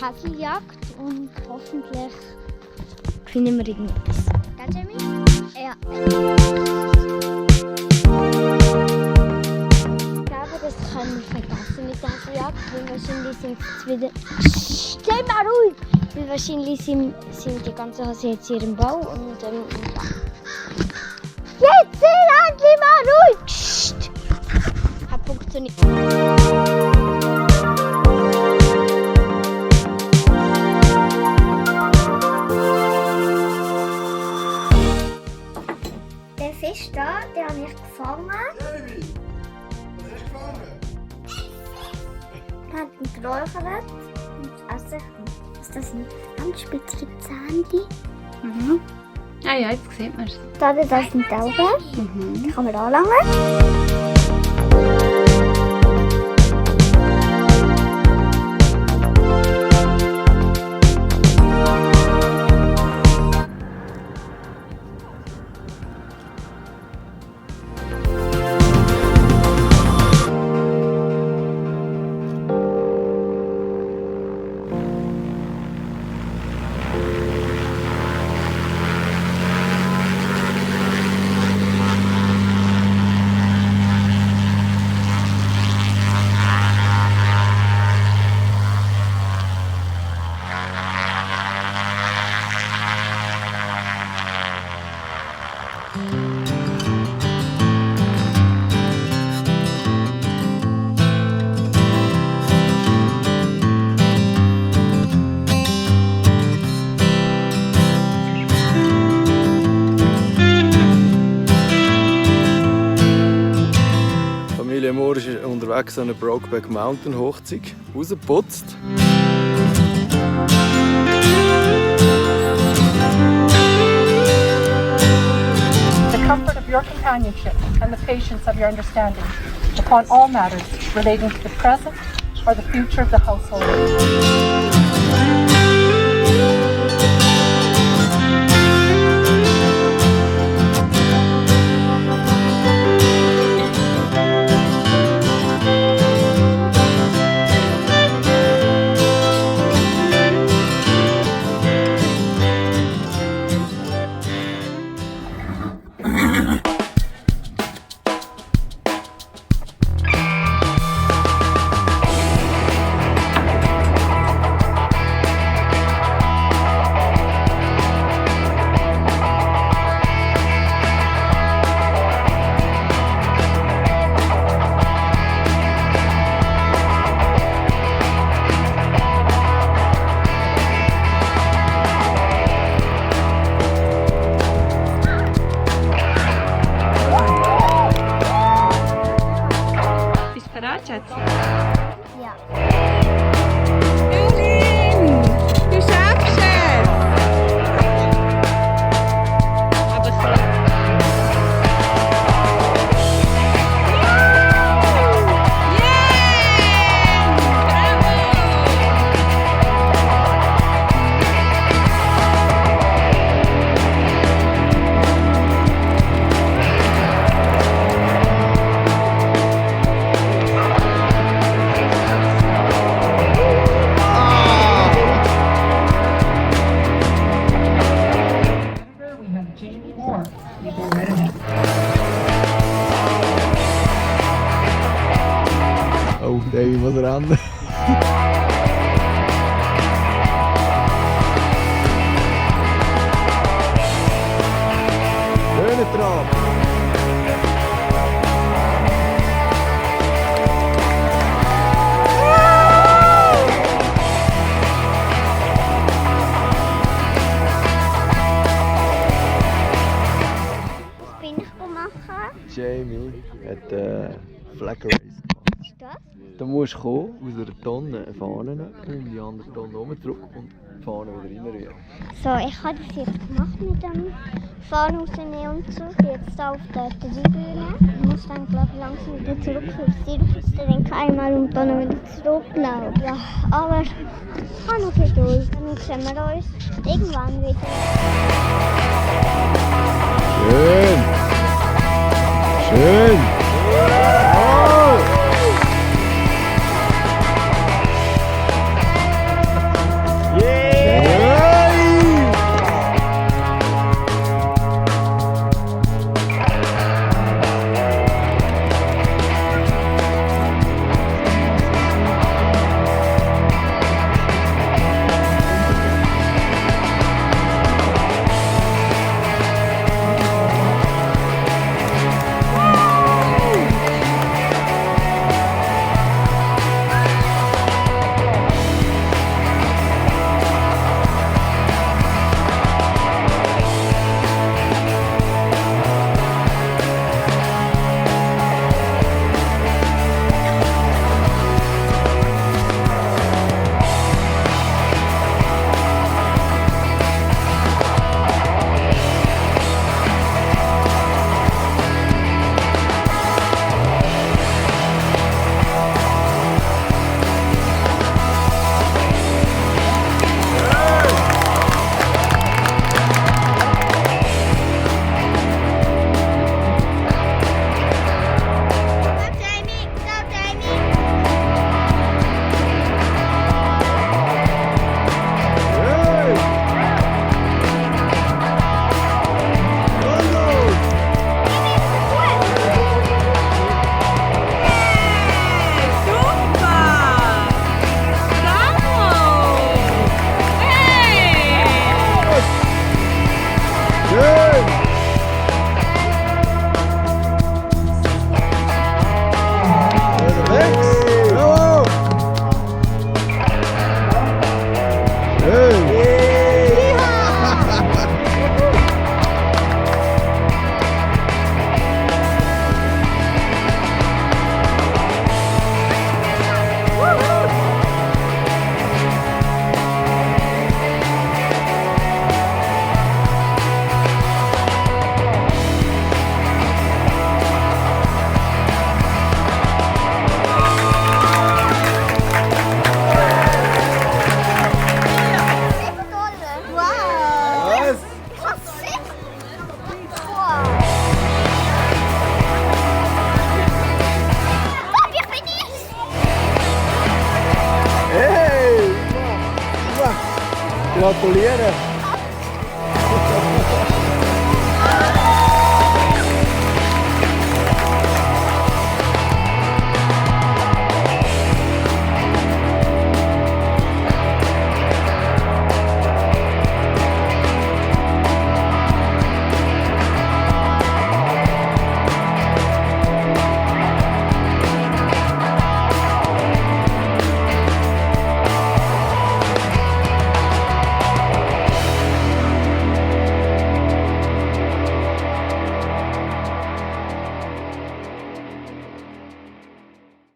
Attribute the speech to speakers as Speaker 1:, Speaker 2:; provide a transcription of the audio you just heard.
Speaker 1: Käseljagd und hoffentlich finden wir irgendwas. Gell, Jamie? Ja. Ich glaube, das können wir vergessen mit der Käseljagd, weil wahrscheinlich sind es wieder... Steh mal ruhig! Weil wahrscheinlich sind die ganzen Hasen jetzt hier im Bau und jetzt sind endlich mal ruhig! Psst. Hat funktioniert. Der Fisch da, den habe ich gefangen.
Speaker 2: Jamie, was hast du gefangen?
Speaker 1: Er hat ihn geräuchert und essen. Was das sind? Ganz spitzige Zähne.
Speaker 3: Mhm. Ah ja, jetzt sieht man es.
Speaker 1: Da sind die Augen. Die kann man anlangen.
Speaker 2: Ist unterwegs an einer Brokeback Mountain Hochzeit rausgeputzt.
Speaker 4: The comfort of your companionship and the patience of your understanding upon all matters relating to the present or the future of the household.
Speaker 1: Ja.
Speaker 3: Du schaffst es! Aber so.
Speaker 2: Oh, Davy muss ran. Schöner Trab.
Speaker 1: Was bin ich machen?
Speaker 2: Jamie hat Flag Race gemacht.
Speaker 1: Was ist das?
Speaker 2: Du musst kommen, aus einer Tonne eine Fahne nehmen, um die andere Tonne rumdrücken und die Fahne wieder reinrühren.
Speaker 1: So, ich habe das jetzt gemacht mit dem Fahren rausnehmen und so. Jetzt auf der Tribüne. Ich muss dann, glaube ich, langsam wieder zurück fürs Zielfest. Dann einmal und dann wieder zurücklaufen. Ja, aber ich habe noch Geduld. Dann sehen wir uns irgendwann wieder.
Speaker 2: Schön! Schön! Oh! gratuliere.